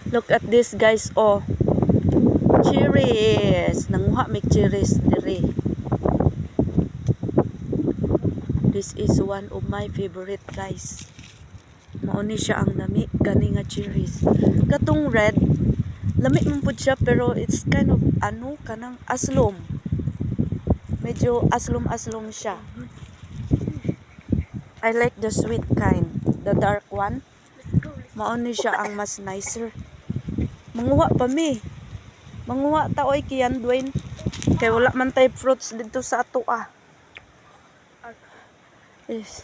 Look at this guys, oh. Cherries. Nanguha may cherries diri. This is one of my favorite guys. Mauni siya ang lami gani nga cherries. Katong red, lami man pud siya pero it's kind of kanang aslom. Medyo aslom-aslom siya. I like the sweet kind, the dark one. Mauni siya ang mas nicer. Manguha pa mi. Manguha ta oy kiyan Dwayne. Kay wala man tay fruits dito sa ato ah. Yes.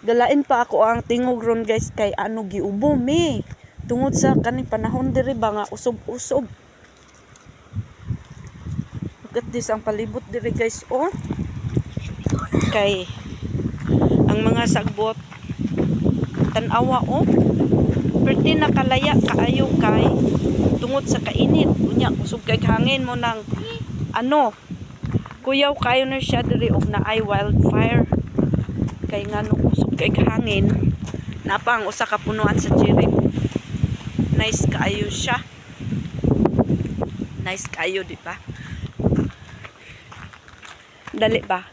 Dalain pa ako ang tingog ron guys kay giubo mi. Tungod sa kaning panahon diri ba nga usob-usob. Look at this ang palibot diri guys oh. Kay ang mga sagbot tan-awa oh. Perti nakalaya kaayo kay tungod sa kainit. Unya kusog kay hangin mo nang kuyaw kayo na siya diri og naay wildfire. Kay ngano kusog kay hangin napa ang usa ka punuan sa cherry. Nice kaayo siya. Nice kaayo di ba? Dali ba?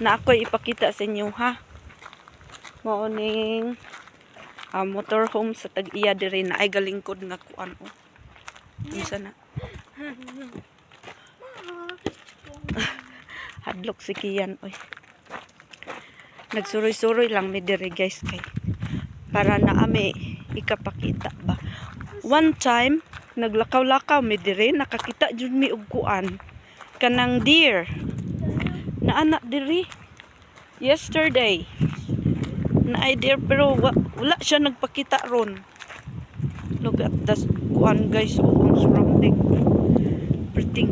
Na ako'y ipakita sa inyo ha. Morning. Motorhome sa tag-iya diri na ay galingkod nga kuan oh. Unsa na? Hadlok si Kian oy. Nagsuroy-suroy lang mi diri guys kay para naami ikapakita ba. One time naglakaw-lakaw mi diri nakakita jud mi og kuan kanang deer. Na anak diri yesterday. Na deer pero wala siya nagpakita ron. Look at this kuan guys on surrounding. Perting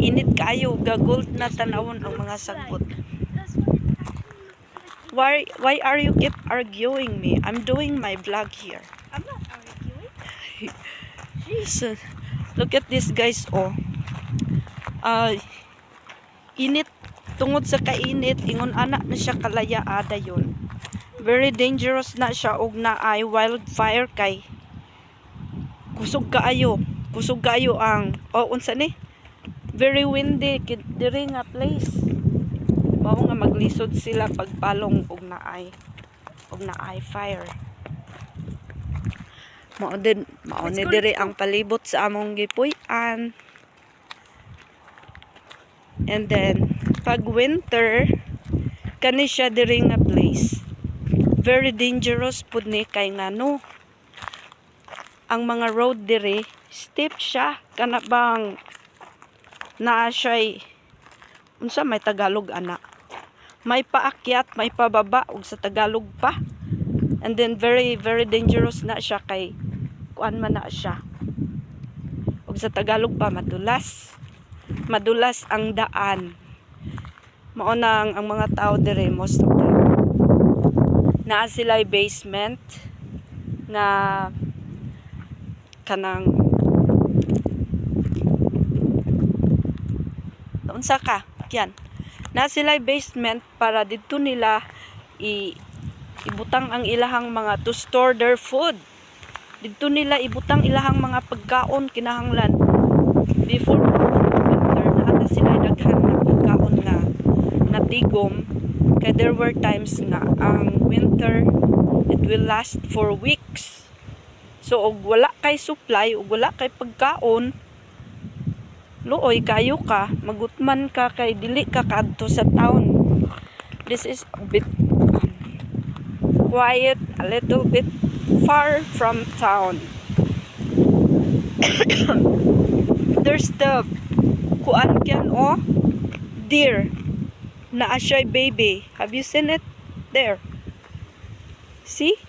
init kayo gagold na tanawon ang mga sagbot. Why are you keep arguing me? I'm doing my vlog here. I'm not arguing. So, look at this guys oh. Init tungod sa kainit ingon anak na siya kalaya ada yon. Very dangerous na siya og naay wildfire kay kusog kaayo ang unsa ni? Very windy diri nga place. Mao nga maglisod sila pagpalong og naay fire. Mao ni diri ang palibot sa among gipuy-an. And then pag winter kani siya diri nga place. Very dangerous pud ni kay ngano. Ang mga road diri steep siya kana bang naa siya unsa may Tagalog ana. May paakyat, may pababa ug sa Tagalog pa. And then very very dangerous na siya kay kuan man na siya. Ug sa Tagalog pa madulas. Madulas ang daan. Mao nang ang mga tao dire most of them naa sila basement nga kanang unsa ka kyan na sila basement para dito nila ibutang ang ilahang mga to store their food. Dito nila ibutang ilahang mga pagkaon kinahanglan before winter na sila daghan na pagkaon nga natigom kay there were times nga ang winter it will last for weeks. So og wala kay supply og wala kay pagkaon luoy kayo ka magutman ka kay dili ka kadto sa town. This is a bit quiet, a little bit far from town. There's the kuan kyan oh deer na ashay baby. Have you seen it? There. See?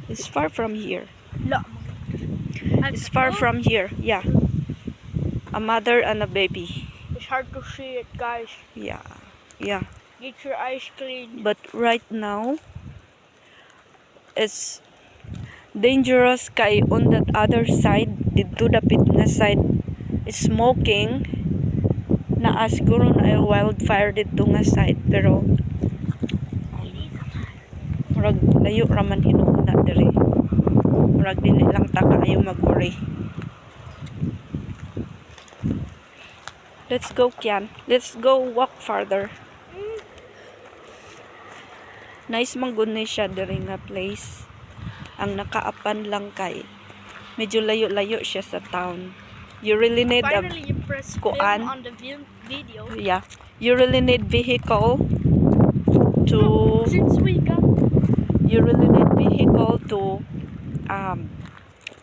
It's far from here. No. It's far from here. Yeah. A mother and a baby. It's hard to see it, guys. Yeah. Yeah. Get your eyes clean. But right now, it's dangerous kay on that other side, dito dapit nga side, is smoking. Naa siguro na wildfire dito nga side pero murag layo raman hinuuna diri. Murag dili lang ta kaayo mag-worry. Let's go, Kian. Let's go walk farther. Nice man gud ni siya diri nga place. Ang nakaapan lang kay medyo layo-layo siya sa town. You really need Finally, you press film kuan. on the video. Yeah. You really need vehicle to Since we got to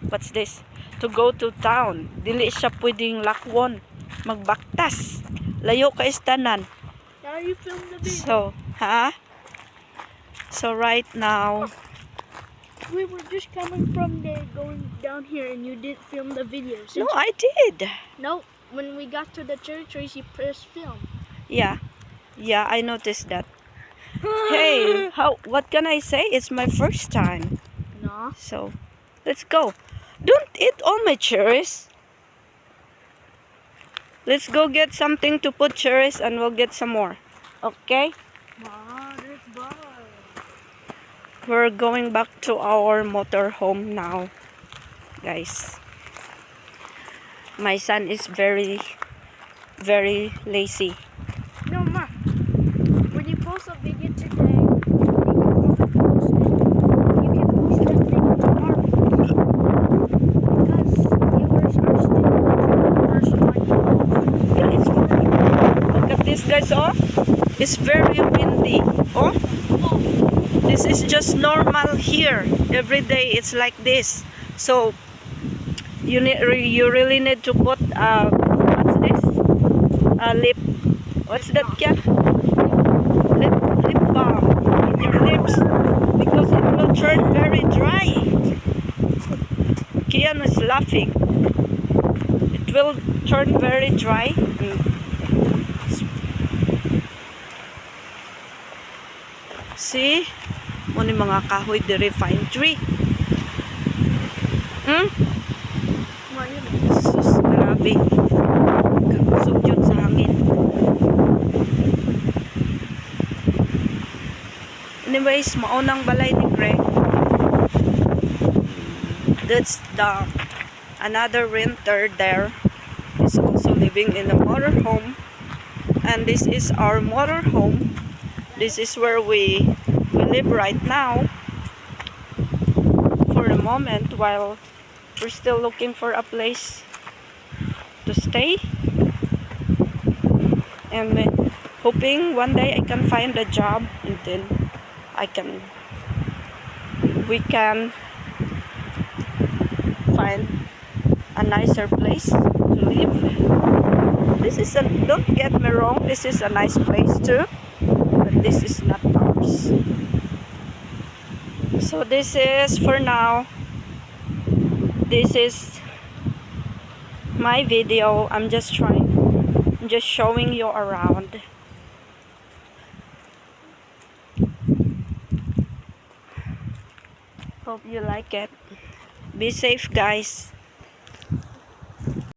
what's this? To go to town. Dili siya pwedeng lakwon. Magbaktas. Layo ka istanan. now, you filmed the video. So, So right now, We were just coming from there, going down here, and you didn't film the video. no, I did. No, when we got to the territories, you pressed film. Yeah. Yeah, I noticed that. Hey, what can I say? It's my first time. No. So, let's go. Don't eat all my cherries. Let's go get something to put cherries and we'll get some more. Okay? Ma, there's bar. We're going back to our motorhome now, guys. My son is very, very lazy. No, Ma. When you post a video today, you can post that video tomorrow. Because viewers are still watching the first one you post. Yeah, it's very, look at this, guys. Oh, it's very windy. Oh, this is just normal here. Every day it's like this. So you really need to put what's this? Lip. What's that? Kya? Lip balm in your lips because it will turn very dry. Kian is laughing. It will turn very dry. See? Muna mga kahoy diri fine tree. Ma, yun. Sus, grabe. Kakusog yun sa hangin. Anyways, maunang balay ni Greg. That's the another renter there is also living in a motorhome. And this is our motorhome. This is where we live right now for the moment while we're still looking for a place to stay, and hoping one day I can find a job and then we can find a nicer place to live. Don't get me wrong, this is a nice place too, but this is not ours. So this is for now. This is my video. I'm just showing you around. Hope you like it. Be safe, guys.